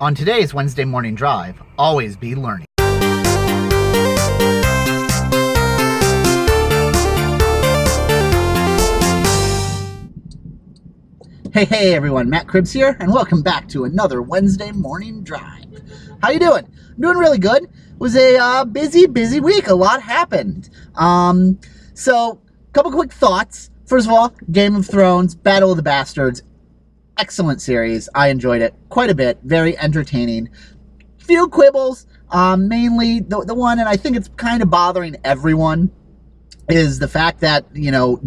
On today's Wednesday Morning Drive, always be learning. Hey everyone, Matt Cribbs here, and welcome back to another Wednesday Morning Drive. How you doing? I'm doing really good. It was a busy week. A lot happened. So, a couple quick thoughts. First of all, Game of Thrones, Battle of the Bastards. Excellent series. I enjoyed it quite a bit. Very entertaining. Few quibbles. Mainly the one, and I think it's kind of bothering everyone, is the fact that,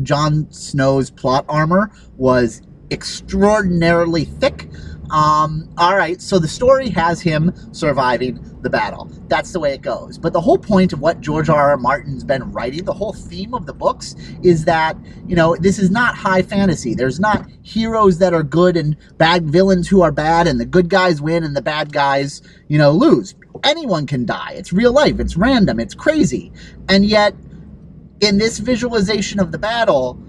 Jon Snow's plot armor was extraordinarily thick. Alright, so the story has him surviving the battle. That's the way it goes. But the whole point of what George R.R. Martin's been writing, the whole theme of the books, is that, this is not high fantasy. There's not heroes that are good and bad villains who are bad, and the good guys win and the bad guys, lose. Anyone can die. It's real life. It's random. It's crazy. And yet, in this visualization of the battle,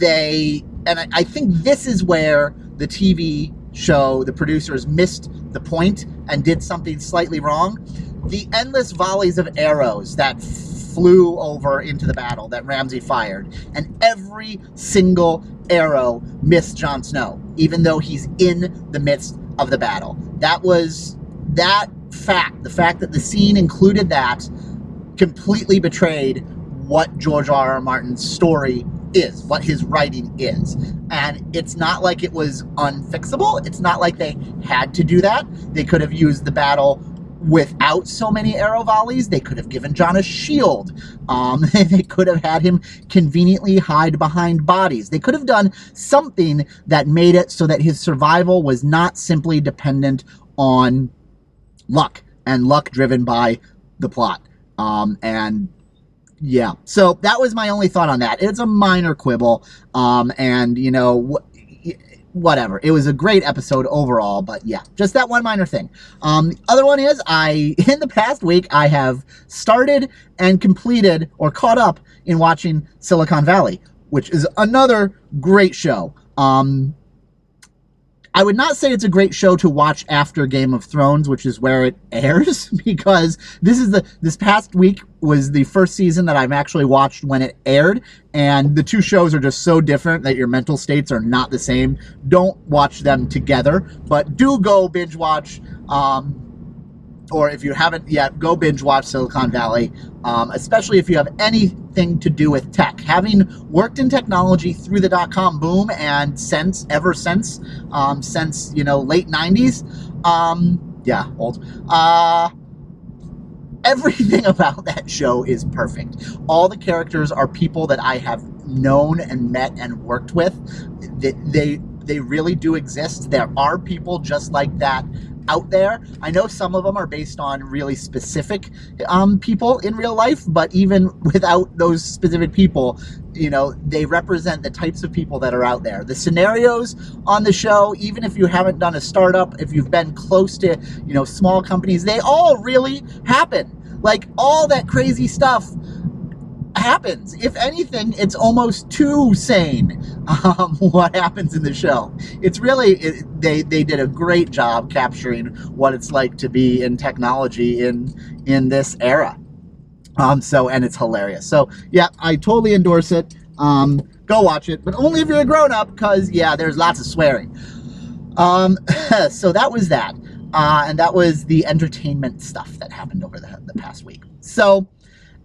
I think this is where the TV show, the producers missed the point and did something slightly wrong. The endless volleys of arrows that flew over into the battle that Ramsay fired, and every single arrow missed Jon Snow, even though he's in the midst of the battle. The fact that the scene included that completely betrayed what George R.R. Martin's story is, what his writing is. And it's not like it was unfixable. It's not like they had to do that. They could have used the battle without so many arrow volleys. They could have given Jon a shield. They could have had him conveniently hide behind bodies. They could have done something that made it so that his survival was not simply dependent on luck, and luck driven by the plot. Yeah, so that was my only thought on that. It's a minor quibble, and, whatever. It was a great episode overall, but yeah, just that one minor thing. The other one is, in the past week, I have started and completed, or caught up in watching Silicon Valley, which is another great show. I would not say it's a great show to watch after Game of Thrones, which is where it airs, because this past week was the first season that I've actually watched when it aired, and the two shows are just so different that your mental states are not the same. Don't watch them together, but do go binge watch, or if you haven't yet, go binge watch Silicon Valley, especially if you have anything to do with tech. Having worked in technology through the dot-com boom and ever since late 90s, yeah, old, everything about that show is perfect. All the characters are people that I have known and met and worked with. They really do exist. There are people just like that out there. I know some of them are based on really specific people in real life, but even without those specific people, they represent the types of people that are out there. The scenarios on the show, even if you haven't done a startup, if you've been close to, small companies, they all really happen. Like, all that crazy stuff happens. If anything, it's almost too sane, what happens in the show. It's really, they did a great job capturing what it's like to be in technology in this era. And it's hilarious. So yeah, I totally endorse it. Go watch it, but only if you're a grown-up, because yeah, there's lots of swearing. So that was that. And that was the entertainment stuff that happened over the past week. So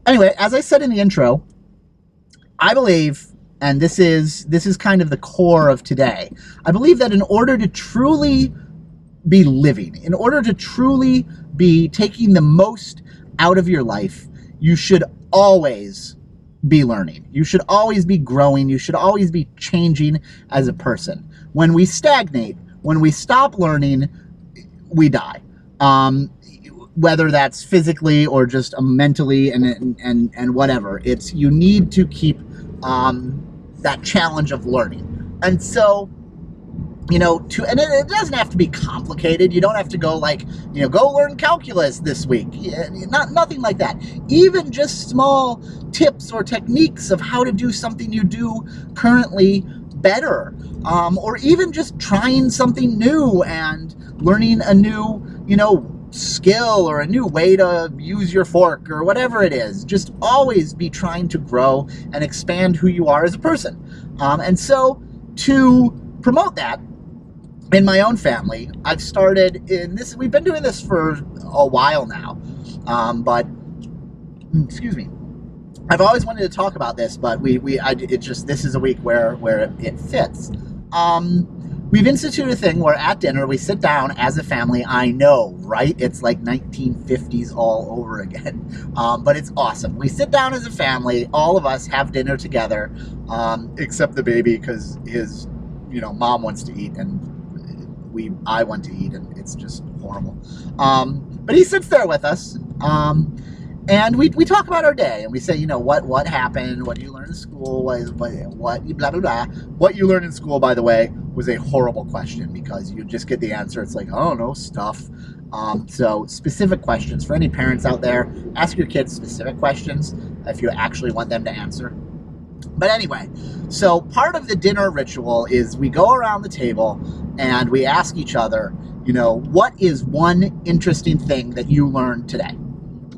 anyway, as I said in the intro, I believe, and this is kind of the core of today, I believe that in order to truly be living, in order to truly be taking the most out of your life, you should always be learning. You should always be growing. You should always be changing as a person. When we stagnate, when we stop learning, we die. Whether that's physically or just mentally and whatever. You need to keep that challenge of learning. And so, and it doesn't have to be complicated. You don't have to go go learn calculus this week. Nothing like that. Even just small tips or techniques of how to do something you do currently better, or even just trying something new and learning a new, skill or a new way to use your fork or whatever it is. Just always be trying to grow and expand who you are as a person. And so to promote that, in my own family, I've started we've been doing this for a while now, but excuse me, I've always wanted to talk about this, but this is a week where it fits. We've instituted a thing where at dinner we sit down as a family. I know, right? It's like 1950s all over again, but it's awesome. We sit down as a family, all of us have dinner together, except the baby, because his, mom wants to eat and I want to eat, and it's just horrible. But he sits there with us, and we talk about our day, and we say, what happened, what you learned in school, what blah, blah, blah. What you learned in school, by the way, was a horrible question, because you just get the answer. It's like, oh, no, stuff. So specific questions. For any parents out there, ask your kids specific questions if you actually want them to answer. But anyway, so part of the dinner ritual is we go around the table and we ask each other, what is one interesting thing that you learned today?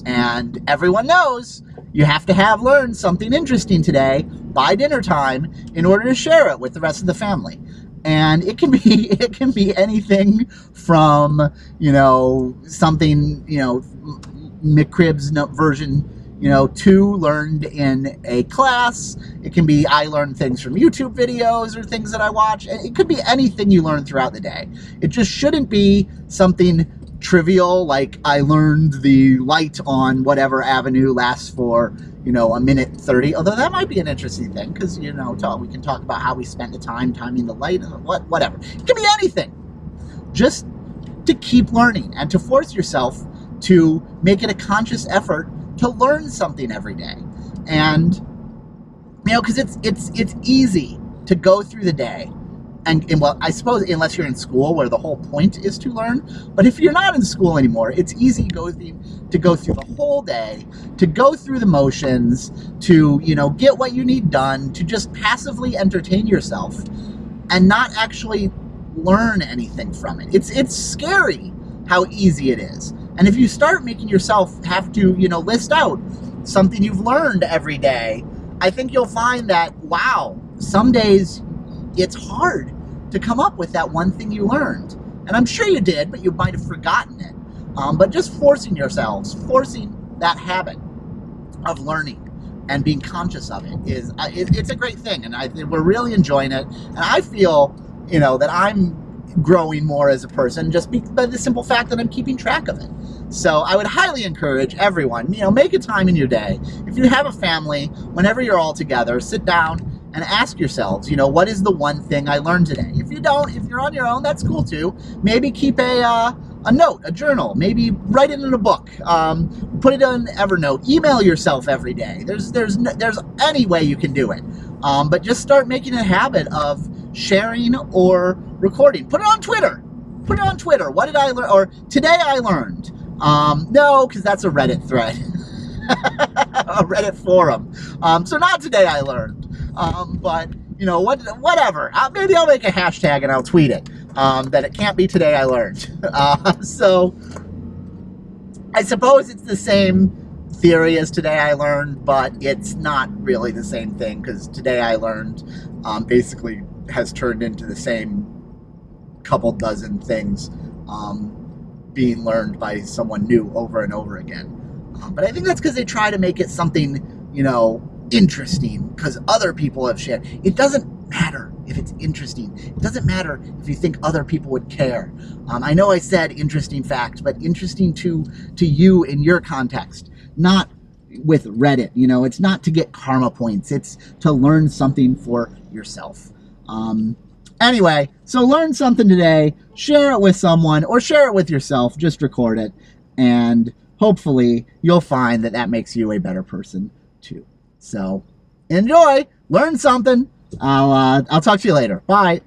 And everyone knows you have to have learned something interesting today by dinner time in order to share it with the rest of the family. And it can be anything from, something, McCrib's version 2 learned in a class. It can be I learned things from YouTube videos or things that I watch. It could be anything you learn throughout the day. It just shouldn't be something trivial like I learned the light on whatever avenue lasts for, a minute 30. Although that might be an interesting thing, because, we can talk about how we spent the time timing the light and whatever. It can be anything. Just to keep learning and to force yourself to make it a conscious effort to learn something every day. And because it's easy to go through the day and well, I suppose unless you're in school where the whole point is to learn, but if you're not in school anymore, it's easy to go through the whole day, to go through the motions, to get what you need done, to just passively entertain yourself and not actually learn anything from it. It's scary how easy it is. And if you start making yourself have to, list out something you've learned every day, I think you'll find that, wow, some days it's hard to come up with that one thing you learned. And I'm sure you did, but you might have forgotten it. But just forcing that habit of learning and being conscious of it it's a great thing. And we're really enjoying it. And I feel, that I'm growing more as a person just by the simple fact that I'm keeping track of it. So I would highly encourage everyone, make a time in your day. If you have a family, whenever you're all together, sit down and ask yourselves, what is the one thing I learned today? If you don't, if you're on your own, that's cool too. Maybe keep a note, a journal. Maybe write it in a book. Put it on Evernote. Email yourself every day. There's any way you can do it. But just start making a habit of sharing or recording. Put it on Twitter. What did I learn? Or today I learned. No, because that's a Reddit thread. A Reddit forum. So not today I learned. But, whatever. Maybe I'll make a hashtag and I'll tweet it. That it can't be today I learned. So I suppose it's the same theory as today I learned, but it's not really the same thing, because today I learned basically has turned into the same couple dozen things being learned by someone new over and over again. But I think that's because they try to make it something, interesting, because other people have shared. It doesn't matter if it's interesting. It doesn't matter if you think other people would care. I know I said interesting fact, but interesting to you in your context, not with Reddit. It's not to get karma points. It's to learn something for yourself. Anyway, so learn something today, share it with someone, or share it with yourself. Just record it, and hopefully you'll find that makes you a better person too. So enjoy, learn something. I'll talk to you later. Bye.